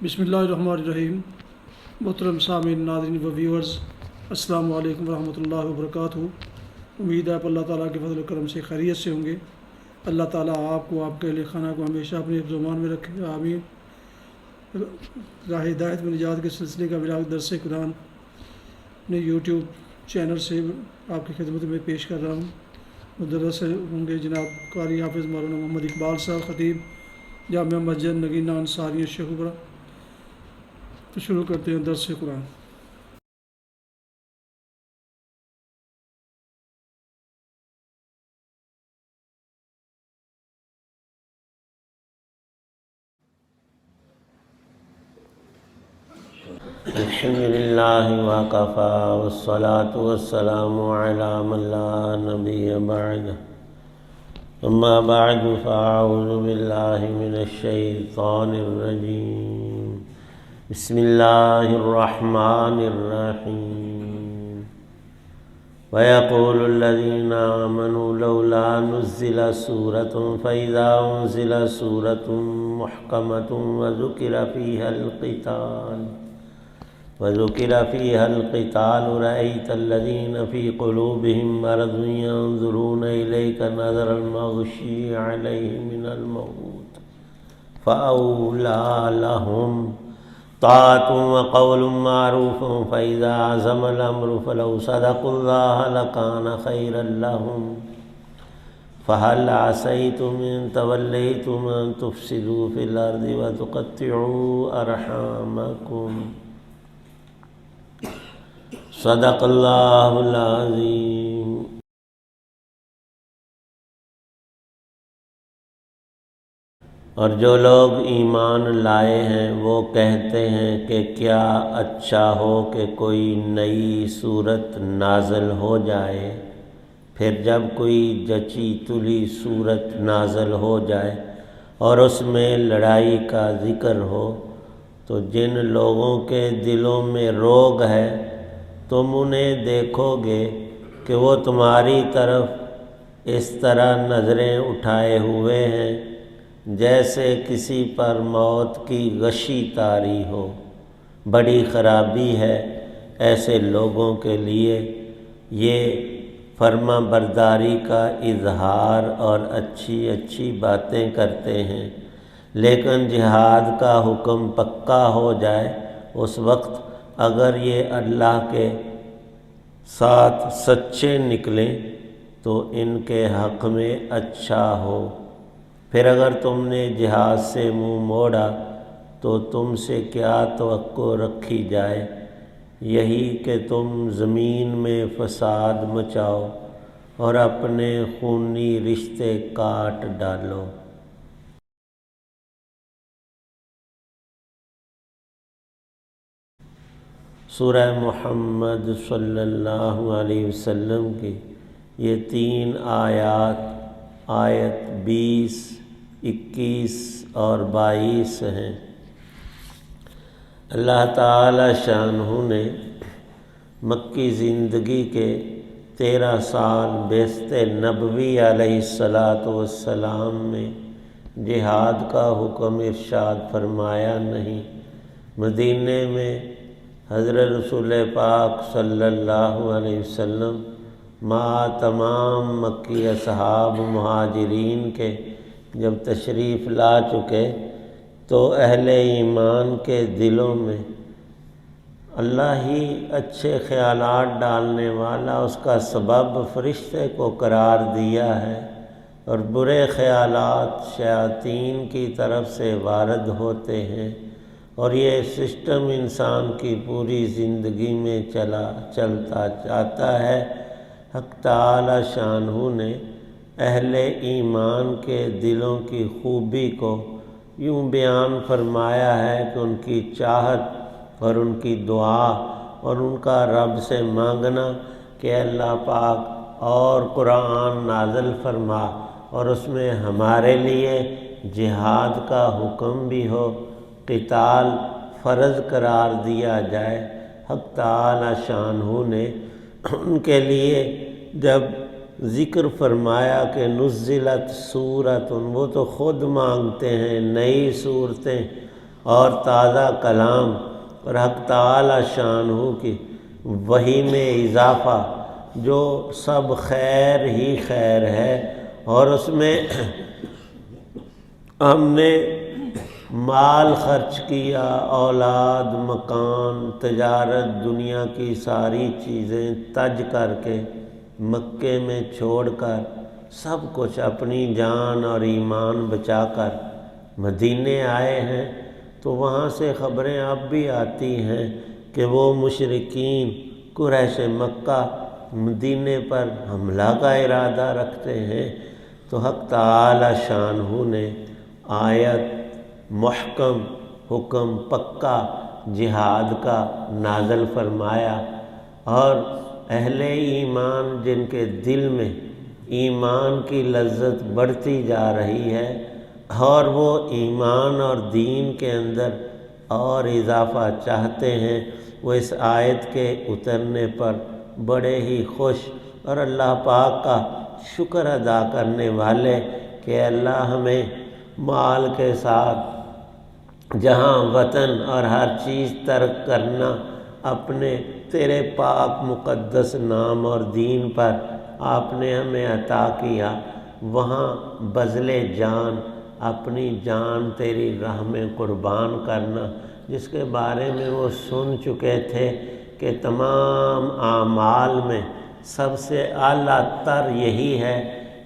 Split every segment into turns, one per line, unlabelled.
بسم اللہ الرحمن الرحیم۔ محترم سامعین، ناظرین و ویورز، السلام علیکم ورحمۃ اللہ وبرکاتہ۔ امید ہے آپ اللہ تعالیٰ کے فضل و کرم سے خیریت سے ہوں گے۔ اللہ تعالیٰ آپ کو، آپ کے اہل خانہ کو ہمیشہ اپنے حفظ و امان میں رکھے، آمین۔ راہ ہدایت و نجات کے سلسلے کا براہ درس قرآن اپنے یوٹیوب چینل سے آپ کی خدمت میں پیش کر رہا ہوں۔ مدرس ہوں گے جناب قاری حافظ مولانا محمد اقبال صاحب، خطیب جامعہ مسجد نگینہ انصاریہ شیخوپورہ۔ تو شروع کرتے ہیں درس قرآن۔
الحمد للہ وکفی والصلاة والسلام علی من لا نبی بعد، اما بعد فاعوذ باللہ من الشیطان الرجیم، بسم اللہ الرحمن الرحیم۔ وَيَقُولُ الَّذِينَ آمَنُوا لَوْلَا نُزِّلَتْ سُورَةٌ فَإِذَا أُنزِلَتْ سُورَةٌ مُحْكَمَةٌ وذكر فيها القتال رأيت الذين في قلوبهم مرض ينظرون إليك نظر المغشي عليه من الموت فأولى لهم طاعة وقول معروف فإذا عزم الأمر فلو صدقوا الله لكان خيرا لهم فهل عسيتم إن توليتم أن تفسدوا في الأرض وتقطعوا أرحامكم صدق اللہ العظیم۔ اور جو لوگ ایمان لائے ہیں وہ کہتے ہیں کہ کیا اچھا ہو کہ کوئی نئی صورت نازل ہو جائے، پھر جب کوئی جچی تلی صورت نازل ہو جائے اور اس میں لڑائی کا ذکر ہو تو جن لوگوں کے دلوں میں روگ ہے تم انہیں دیکھو گے کہ وہ تمہاری طرف اس طرح نظریں اٹھائے ہوئے ہیں جیسے کسی پر موت کی غشی طاری ہو۔ بڑی خرابی ہے ایسے لوگوں کے لیے، یہ فرما برداری کا اظہار اور اچھی اچھی باتیں کرتے ہیں، لیکن جہاد کا حکم پکا ہو جائے اس وقت اگر یہ اللہ کے ساتھ سچے نکلیں تو ان کے حق میں اچھا ہو۔ پھر اگر تم نے جہاد سے منہ موڑا تو تم سے کیا توقع رکھی جائے، یہی کہ تم زمین میں فساد مچاؤ اور اپنے خونی رشتے کاٹ ڈالو۔ سورہ محمد صلی اللہ علیہ وسلم کی یہ 3 آیات، آیت 20، 21 اور 22 ہیں۔ اللہ تعالی شانہ نے مکی زندگی کے 13 سال بعثت نبوی علیہ السلام میں جہاد کا حکم ارشاد فرمایا نہیں۔ مدینے میں حضرت رسول پاک صلی اللہ علیہ وسلم مع تمام مکی اصحاب مہاجرین کے جب تشریف لا چکے تو اہل ایمان کے دلوں میں اللہ ہی اچھے خیالات ڈالنے والا اس کا سبب فرشتے کو قرار دیا ہے، اور برے خیالات شیاطین کی طرف سے وارد ہوتے ہیں، اور یہ سسٹم انسان کی پوری زندگی میں چلتا جاتا ہے۔ حق تعالی شانہ نے اہل ایمان کے دلوں کی خوبی کو یوں بیان فرمایا ہے کہ ان کی چاہت اور ان کی دعا اور ان کا رب سے مانگنا کہ اللہ پاک اور قرآن نازل فرما اور اس میں ہمارے لیے جہاد کا حکم بھی ہو، قتال فرض قرار دیا جائے۔ حق تعالی شانہ نے ان کے لیے جب ذکر فرمایا کہ نزلت سورۃ، وہ تو خود مانگتے ہیں نئی صورتیں، اور تازہ کلام اور حق تعالی شانہ کی وحی میں اضافہ جو سب خیر ہی خیر ہے، اور اس میں ہم نے مال خرچ کیا، اولاد، مکان، تجارت، دنیا کی ساری چیزیں تج کر کے مکے میں چھوڑ کر سب کچھ اپنی جان اور ایمان بچا کر مدینے آئے ہیں، تو وہاں سے خبریں اب بھی آتی ہیں کہ وہ مشرکین قریش مکہ مدینے پر حملہ کا ارادہ رکھتے ہیں۔ تو حق تعالی شانہ نے آیت محکم حکم پکا جہاد کا نازل فرمایا، اور اہل ایمان جن کے دل میں ایمان کی لذت بڑھتی جا رہی ہے اور وہ ایمان اور دین کے اندر اور اضافہ چاہتے ہیں، وہ اس آیت کے اترنے پر بڑے ہی خوش اور اللہ پاک کا شکر ادا کرنے والے کہ اللہ ہمیں مال کے ساتھ جہاں وطن اور ہر چیز ترک کرنا اپنے تیرے پاک مقدس نام اور دین پر آپ نے ہمیں عطا کیا، وہاں بذل جان اپنی جان تیری راہ میں قربان کرنا، جس کے بارے میں وہ سن چکے تھے کہ تمام اعمال میں سب سے اعلیٰ تر یہی ہے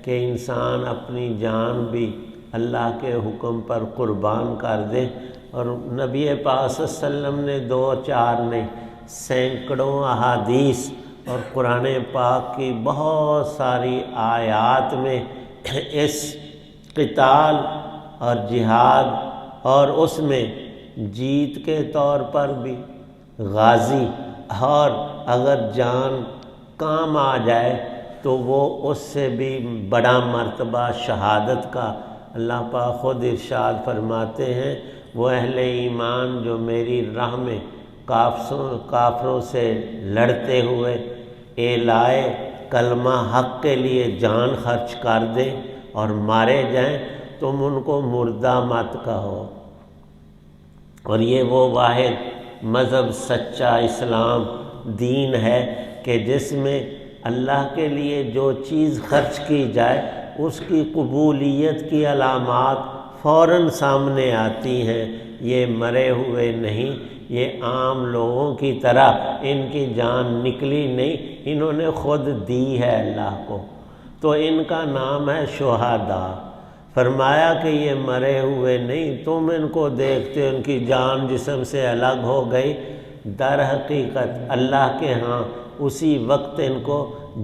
کہ انسان اپنی جان بھی اللہ کے حکم پر قربان کر دے۔ اور نبی پاک صلی اللہ علیہ وسلم نے 2-4 نہیں سینکڑوں احادیث اور قرآن پاک کی بہت ساری آیات میں اس قتال اور جہاد اور اس میں جیت کے طور پر بھی غازی، اور اگر جان کام آ جائے تو وہ اس سے بھی بڑا مرتبہ شہادت کا اللہ پاک خود ارشاد فرماتے ہیں، وہ اہل ایمان جو میری راہ میں کافروں سے لڑتے ہوئے اعلائے کلمہ حق کے لیے جان خرچ کر دیں اور مارے جائیں، تم ان کو مردہ مت کہو۔ اور یہ وہ واحد مذہب سچا اسلام دین ہے کہ جس میں اللہ کے لیے جو چیز خرچ کی جائے اس کی قبولیت کی علامات فوراً سامنے آتی ہیں۔ یہ مرے ہوئے نہیں، یہ عام لوگوں کی طرح ان کی جان نکلی نہیں، انہوں نے خود دی ہے اللہ کو، تو ان کا نام ہے شہداء۔ فرمایا کہ یہ مرے ہوئے نہیں، تم ان کو دیکھتے ان کی جان جسم سے الگ ہو گئی، در حقیقت اللہ کے ہاں اسی وقت ان کو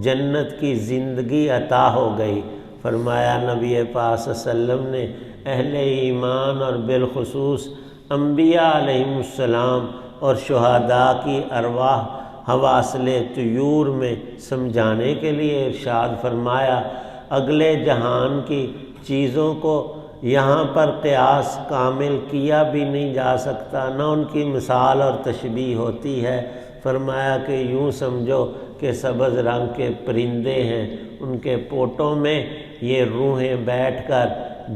جنت کی زندگی عطا ہو گئی۔ فرمایا نبی پاک صلی اللہ علیہ وسلم نے اہل ایمان اور بالخصوص انبیاء علیہم السلام اور شہداء کی ارواح حواصل طیور میں سمجھانے کے لیے ارشاد فرمایا، اگلے جہان کی چیزوں کو یہاں پر قیاس کامل کیا بھی نہیں جا سکتا، نہ ان کی مثال اور تشبیہ ہوتی ہے۔ فرمایا کہ یوں سمجھو کہ سبز رنگ کے پرندے ہیں، ان کے پوٹوں میں یہ روحیں بیٹھ کر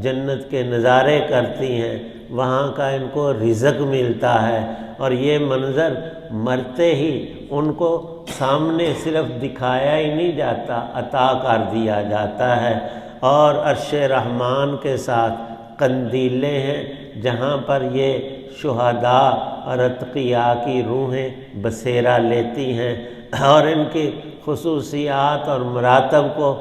جنت کے نظارے کرتی ہیں، وہاں کا ان کو رزق ملتا ہے، اور یہ منظر مرتے ہی ان کو سامنے صرف دکھایا ہی نہیں جاتا، عطا کر دیا جاتا ہے۔ اور عرش رحمان کے ساتھ قندیلیں ہیں جہاں پر یہ شہداء اور اتقیاء کی روحیں بسیرا لیتی ہیں، اور ان کی خصوصیات اور مراتب کو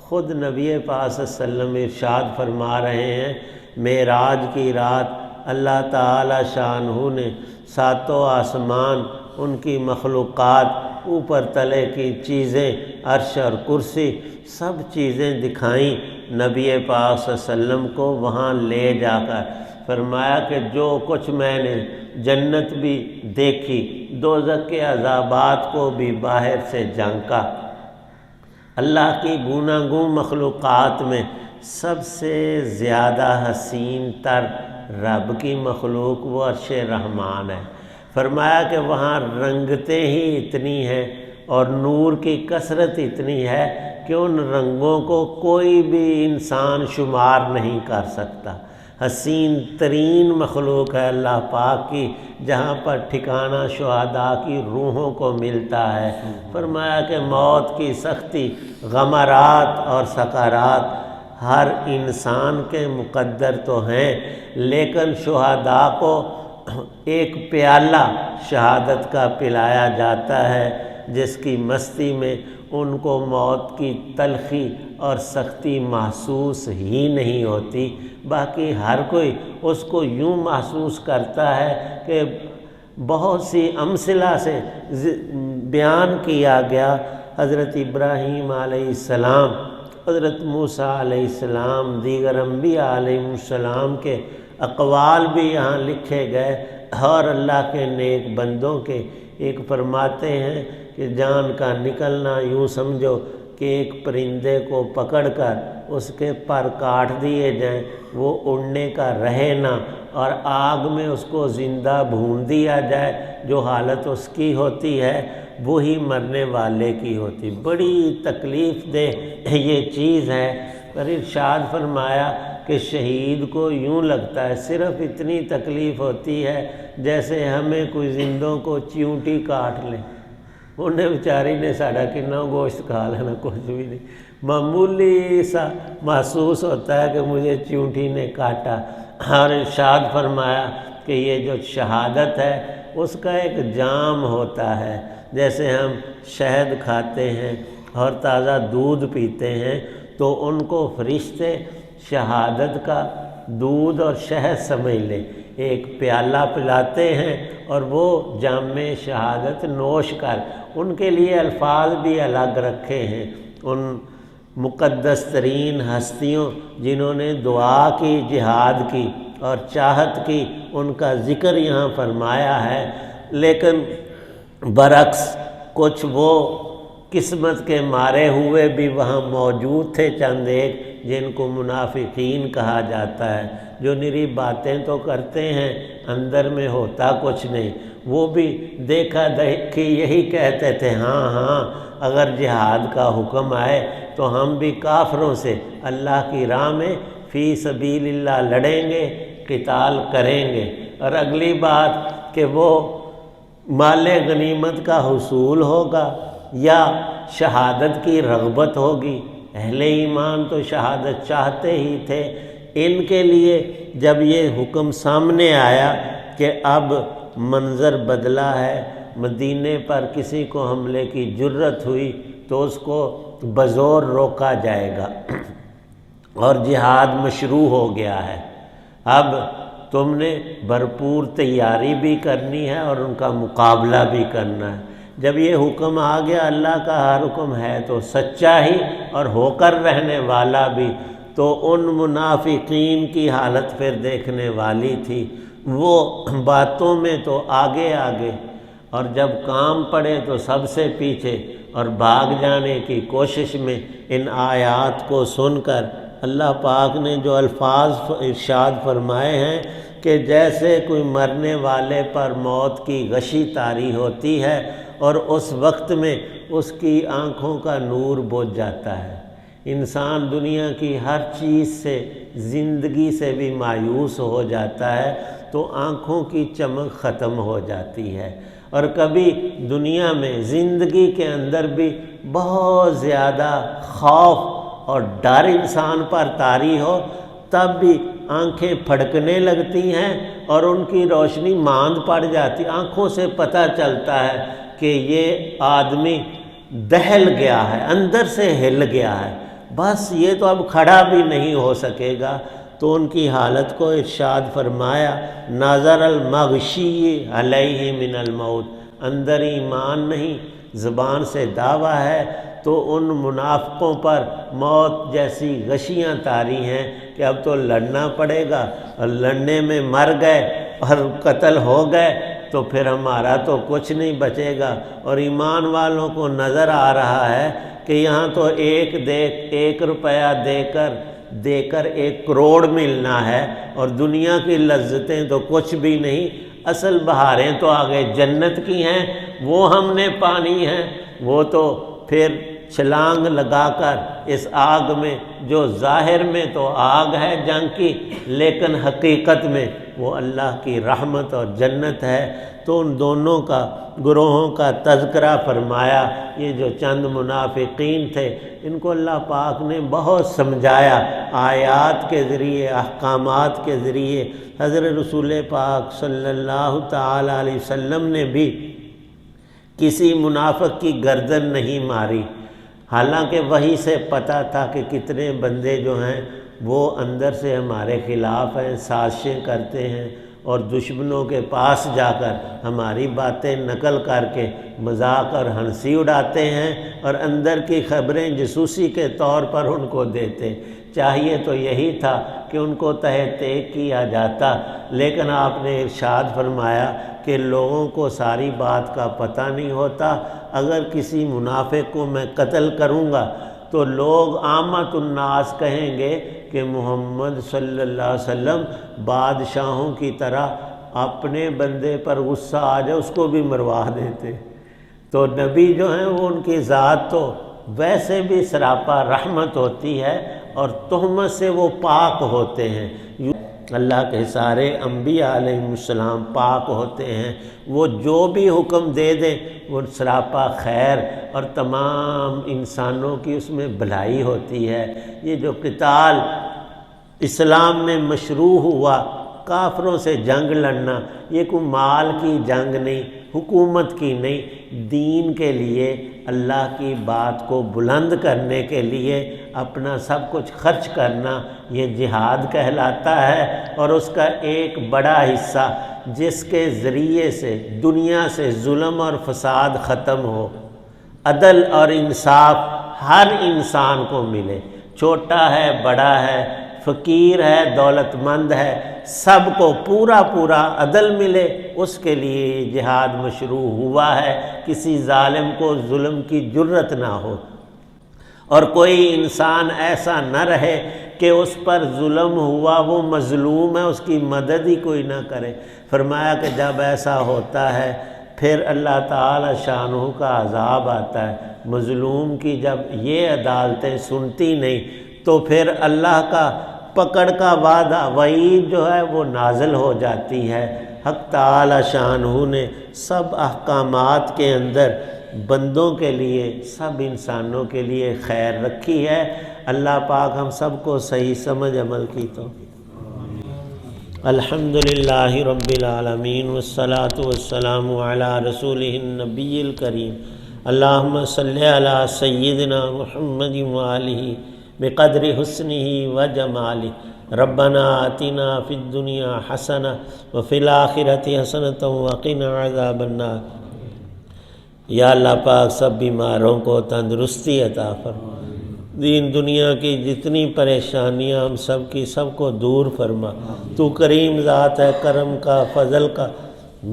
خود نبی پاک صلی اللہ علیہ وسلم ارشاد فرما رہے ہیں۔ معراج کی رات اللہ تعالی شانہ نے ساتوں آسمان، ان کی مخلوقات، اوپر تلے کی چیزیں، عرش اور کرسی، سب چیزیں دکھائیں نبی پاک صلی اللہ علیہ وسلم کو وہاں لے جا کر۔ فرمایا کہ جو کچھ میں نے جنت بھی دیکھی، دوزخ کے عذابات کو بھی باہر سے جھانکا، اللہ کی گوناگوں مخلوقات میں سب سے زیادہ حسین تر رب کی مخلوق وہ عرش رحمان ہے۔ فرمایا کہ وہاں رنگتیں ہی اتنی ہیں اور نور کی کثرت اتنی ہے کہ ان رنگوں کو کوئی بھی انسان شمار نہیں کر سکتا۔ حسین ترین مخلوق ہے اللہ پاک کی، جہاں پر ٹھکانہ شہداء کی روحوں کو ملتا ہے۔ فرمایا کہ موت کی سختی، غمرات اور سکرات ہر انسان کے مقدر تو ہیں، لیکن شہداء کو ایک پیالہ شہادت کا پلایا جاتا ہے جس کی مستی میں ان کو موت کی تلخی اور سختی محسوس ہی نہیں ہوتی۔ باقی ہر کوئی اس کو یوں محسوس کرتا ہے کہ بہت سی امثلہ سے بیان کیا گیا۔ حضرت ابراہیم علیہ السلام، حضرت موسیٰ علیہ السلام، دیگر انبیاء علیہ السلام کے اقوال بھی یہاں لکھے گئے، اور اللہ کے نیک بندوں کے۔ ایک فرماتے ہیں کہ جان کا نکلنا یوں سمجھو کہ ایک پرندے کو پکڑ کر اس کے پر کاٹ دیے جائیں، وہ اڑنے کا رہے نہ، اور آگ میں اس کو زندہ بھون دیا جائے، جو حالت اس کی ہوتی ہے وہی مرنے والے کی ہوتی۔ بڑی تکلیف دہ یہ چیز ہے۔ پر ارشاد فرمایا کہ شہید کو یوں لگتا ہے، صرف اتنی تکلیف ہوتی ہے جیسے ہمیں کوئی زندوں کو چیونٹی کاٹ لے۔ انہیں بیچاری نے ساڑھا کنا گوشت کھا لینا، کچھ بھی نہیں، معمولی سا محسوس ہوتا ہے کہ مجھے چیونٹی نے کاٹا۔ اور ارشاد فرمایا کہ یہ جو شہادت ہے اس کا ایک جام ہوتا ہے، جیسے ہم شہد کھاتے ہیں اور تازہ دودھ پیتے ہیں تو ان کو فرشتے شہادت کا دودھ اور شہد سمجھ لیں، ایک پیالہ پلاتے ہیں اور وہ جام شہادت نوش کر، ان کے لیے الفاظ بھی الگ رکھے ہیں۔ ان مقدس ترین ہستیوں جنہوں نے دعا کی، جہاد کی اور چاہت کی، ان کا ذکر یہاں فرمایا ہے۔ لیکن برعکس کچھ وہ قسمت کے مارے ہوئے بھی وہاں موجود تھے، چند ایک جن کو منافقین کہا جاتا ہے، جو نری باتیں تو کرتے ہیں اندر میں ہوتا کچھ نہیں۔ وہ بھی دیکھا دیکھی یہی کہتے تھے، ہاں ہاں اگر جہاد کا حکم آئے تو ہم بھی کافروں سے اللہ کی راہ میں فی سبیل اللہ لڑیں گے، قتال کریں گے۔ اور اگلی بات کہ وہ مال غنیمت کا حصول ہوگا یا شہادت کی رغبت ہوگی۔ اہل ایمان تو شہادت چاہتے ہی تھے۔ ان کے لیے جب یہ حکم سامنے آیا کہ اب منظر بدلا ہے، مدینے پر کسی کو حملے کی جرت ہوئی تو اس کو بزور روکا جائے گا اور جہاد مشروع ہو گیا ہے۔ اب تم نے بھرپور تیاری بھی کرنی ہے اور ان کا مقابلہ بھی کرنا ہے۔ جب یہ حکم آ گیا، اللہ کا ہر حکم ہے تو سچا ہی اور ہو کر رہنے والا بھی، تو ان منافقین کی حالت پھر دیکھنے والی تھی۔ وہ باتوں میں تو آگے آگے، اور جب کام پڑے تو سب سے پیچھے، اور بھاگ جانے کی کوشش میں ان آیات کو سن کر اللہ پاک نے جو الفاظ ارشاد فرمائے ہیں کہ جیسے کوئی مرنے والے پر موت کی غشی طاری ہوتی ہے اور اس وقت میں اس کی آنکھوں کا نور بجھ جاتا ہے۔ انسان دنیا کی ہر چیز سے، زندگی سے بھی مایوس ہو جاتا ہے تو آنکھوں کی چمک ختم ہو جاتی ہے۔ اور کبھی دنیا میں زندگی کے اندر بھی بہت زیادہ خوف اور ڈر انسان پر طاری ہو، تب بھی آنکھیں پھڑکنے لگتی ہیں اور ان کی روشنی ماند پڑ جاتی، آنکھوں سے پتہ چلتا ہے کہ یہ آدمی دہل گیا ہے، اندر سے ہل گیا ہے، بس یہ تو اب کھڑا بھی نہیں ہو سکے گا۔ تو ان کی حالت کو ارشاد فرمایا، نظر المغشی علیہ من الموت، اندر ایمان نہیں، زبان سے دعویٰ ہے، تو ان منافقوں پر موت جیسی غشیاں طاری ہیں کہ اب تو لڑنا پڑے گا، اور لڑنے میں مر گئے اور قتل ہو گئے تو پھر ہمارا تو کچھ نہیں بچے گا۔ اور ایمان والوں کو نظر آ رہا ہے کہ یہاں تو ایک روپیہ دے کر 1 کروڑ ملنا ہے، اور دنیا کی لذتیں تو کچھ بھی نہیں، اصل بہاریں تو آگے جنت کی ہیں، وہ ہم نے پانی ہیں، وہ تو پھر چھلانگ لگا کر اس آگ میں جو ظاہر میں تو آگ ہے جنگ کی، لیکن حقیقت میں وہ اللہ کی رحمت اور جنت ہے۔ تو ان دونوں کا گروہوں کا تذکرہ فرمایا۔ یہ جو چند منافقین تھے ان کو اللہ پاک نے بہت سمجھایا، آیات کے ذریعے، احکامات کے ذریعے۔ حضرت رسول پاک صلی اللہ تعالی علیہ وسلم نے بھی کسی منافق کی گردن نہیں ماری، حالانکہ وہی سے پتہ تھا کہ کتنے بندے جو ہیں وہ اندر سے ہمارے خلاف ہیں، سازشیں کرتے ہیں اور دشمنوں کے پاس جا کر ہماری باتیں نقل کر کے مذاق اور ہنسی اڑاتے ہیں اور اندر کی خبریں جاسوسی کے طور پر ان کو دیتے۔ چاہیے تو یہی تھا کہ ان کو تہہ تیگ کیا جاتا، لیکن آپ نے ارشاد فرمایا کہ لوگوں کو ساری بات کا پتہ نہیں ہوتا۔ اگر کسی منافق کو میں قتل کروں گا تو لوگ عامت الناس کہیں گے کہ محمد صلی اللہ علیہ وسلم بادشاہوں کی طرح اپنے بندے پر غصہ آ جائے اس کو بھی مروا دیتے۔ تو نبی جو ہیں وہ ان کی ذات تو ویسے بھی سراپا رحمت ہوتی ہے اور تہمت سے وہ پاک ہوتے ہیں۔ اللہ کے سارے انبیاء علیہ السلام پاک ہوتے ہیں، وہ جو بھی حکم دے دیں وہ سراپا خیر اور تمام انسانوں کی اس میں بھلائی ہوتی ہے۔ یہ جو قتال اسلام میں مشروع ہوا، کافروں سے جنگ لڑنا، یہ کوئی مال کی جنگ نہیں، حکومت کی نہیں، دین کے لیے، اللہ کی بات کو بلند کرنے کے لیے اپنا سب کچھ خرچ کرنا، یہ جہاد کہلاتا ہے۔ اور اس کا ایک بڑا حصہ جس کے ذریعے سے دنیا سے ظلم اور فساد ختم ہو، عدل اور انصاف ہر انسان کو ملے، چھوٹا ہے بڑا ہے، فقیر ہے دولت مند ہے، سب کو پورا عدل ملے، اس کے لیے یہ جہاد مشروع ہوا ہے۔ کسی ظالم کو ظلم کی جرت نہ ہو اور کوئی انسان ایسا نہ رہے کہ اس پر ظلم ہوا، وہ مظلوم ہے، اس کی مدد ہی کوئی نہ کرے۔ فرمایا کہ جب ایسا ہوتا ہے پھر اللہ تعالی شانہ کا عذاب آتا ہے۔ مظلوم کی جب یہ عدالتیں سنتی نہیں تو پھر اللہ کا پکڑ کا وعدہ وعید جو ہے وہ نازل ہو جاتی ہے۔ حق تعالی شانہ نے سب احکامات کے اندر بندوں کے لیے، سب انسانوں کے لیے خیر رکھی ہے۔ اللہ پاک ہم سب کو صحیح سمجھ عمل کی توفیق۔ الحمدللہ رب العالمین والصلاة والسلام علی رسولہ النبی الکریم۔ اللہم صلی علی سیدنا محمد وآلہ بقدر حسنہ وجمالہ۔ ربنا آتنا فی الدنیا حسنہ وفی الآخرۃ حسنۃ وقنا عذاب النار۔ یا اللہ پاک سب بیماروں کو تندرستی عطا فرما، دین دنیا کی جتنی پریشانیاں ہم سب کی سب کو دور فرما۔ تو کریم ذات ہے، کرم کا، فضل کا،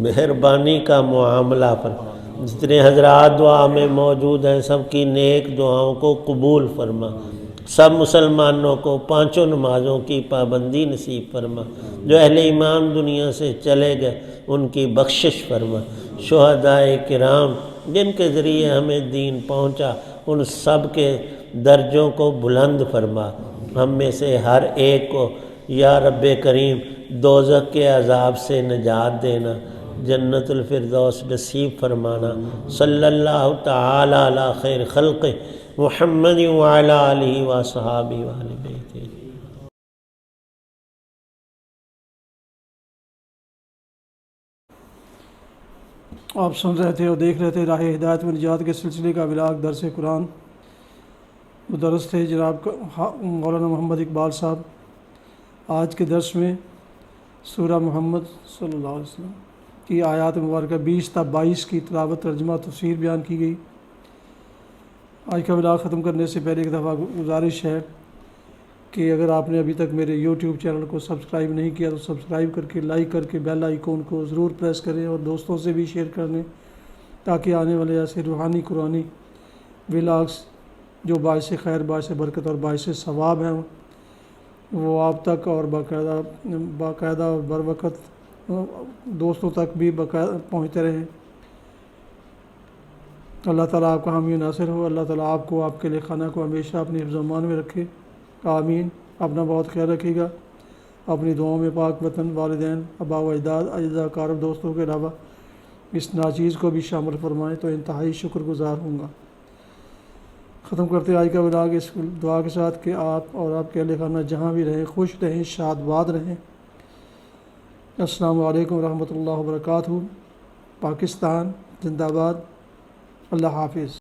مہربانی کا معاملہ فرما۔ جتنے حضرات دعا میں موجود ہیں سب کی نیک دعاؤں کو قبول فرما۔ سب مسلمانوں کو پانچوں نمازوں کی پابندی نصیب فرما۔ جو اہل ایمان دنیا سے چلے گئے ان کی بخشش فرما۔ شہدائے کرام جن کے ذریعے ہمیں دین پہنچا ان سب کے درجوں کو بلند فرما۔ ہم میں سے ہر ایک کو یا رب کریم دوزخ کے عذاب سے نجات دینا، جنت الفردوس نصیب فرمانا۔ صلی اللہ تعالی علی خیر خلق محمد وعلی آلہ وصحابہ وآل بیتہ۔
آپ سن رہے تھے اور دیکھ رہے تھے راہ ہدایت و نجات کے سلسلے کا ولاگ درس قرآن۔ مدرس تھے جناب مولانا محمد اقبال صاحب۔ آج کے درس میں سورہ محمد صلی اللہ علیہ وسلم کی آیات مبارکہ 20 تا 22 کی تلاوت، ترجمہ، تفسیر بیان کی گئی۔ آج کا ولاگ ختم کرنے سے پہلے ایک دفعہ گزارش ہے کہ اگر آپ نے ابھی تک میرے یوٹیوب چینل کو سبسکرائب نہیں کیا تو سبسکرائب کر کے، لائک کر کے بیل آئیکن کو ضرور پریس کریں اور دوستوں سے بھی شیئر کر لیں تاکہ آنے والے ایسے روحانی قرآنی ولاگس جو باعث خیر، باعث برکت اور باعث ثواب ہیں وہ آپ تک اور باقاعدہ اور بروقت دوستوں تک بھی پہنچتے رہیں۔ اللہ تعالیٰ آپ کا حامی و ناصر ہو. اللہ تعالیٰ آپ کو، آپ کے اہل خانہ کو ہمیشہ اپنی حفظ و امان میں رکھے. آمین. اپنا بہت خیال رکھیے گا. اپنی دعاؤں میں پاک وطن، والدین، آباء و اجداد، اعزاء اقارب، دوستوں کے علاوہ اس ناچیز کو بھی شامل فرمائیں تو انتہائی شکر گزار ہوں گا. ختم کرتے آج کا ولاگ اس دعا کے ساتھ کہ آپ اور آپ کے اہل خانہ جہاں بھی رہیں خوش رہیں، شاد باد رہیں. السلام علیکم ورحمۃ اللہ وبرکاتہ. پاکستان زندہ باد. اللہ حافظ.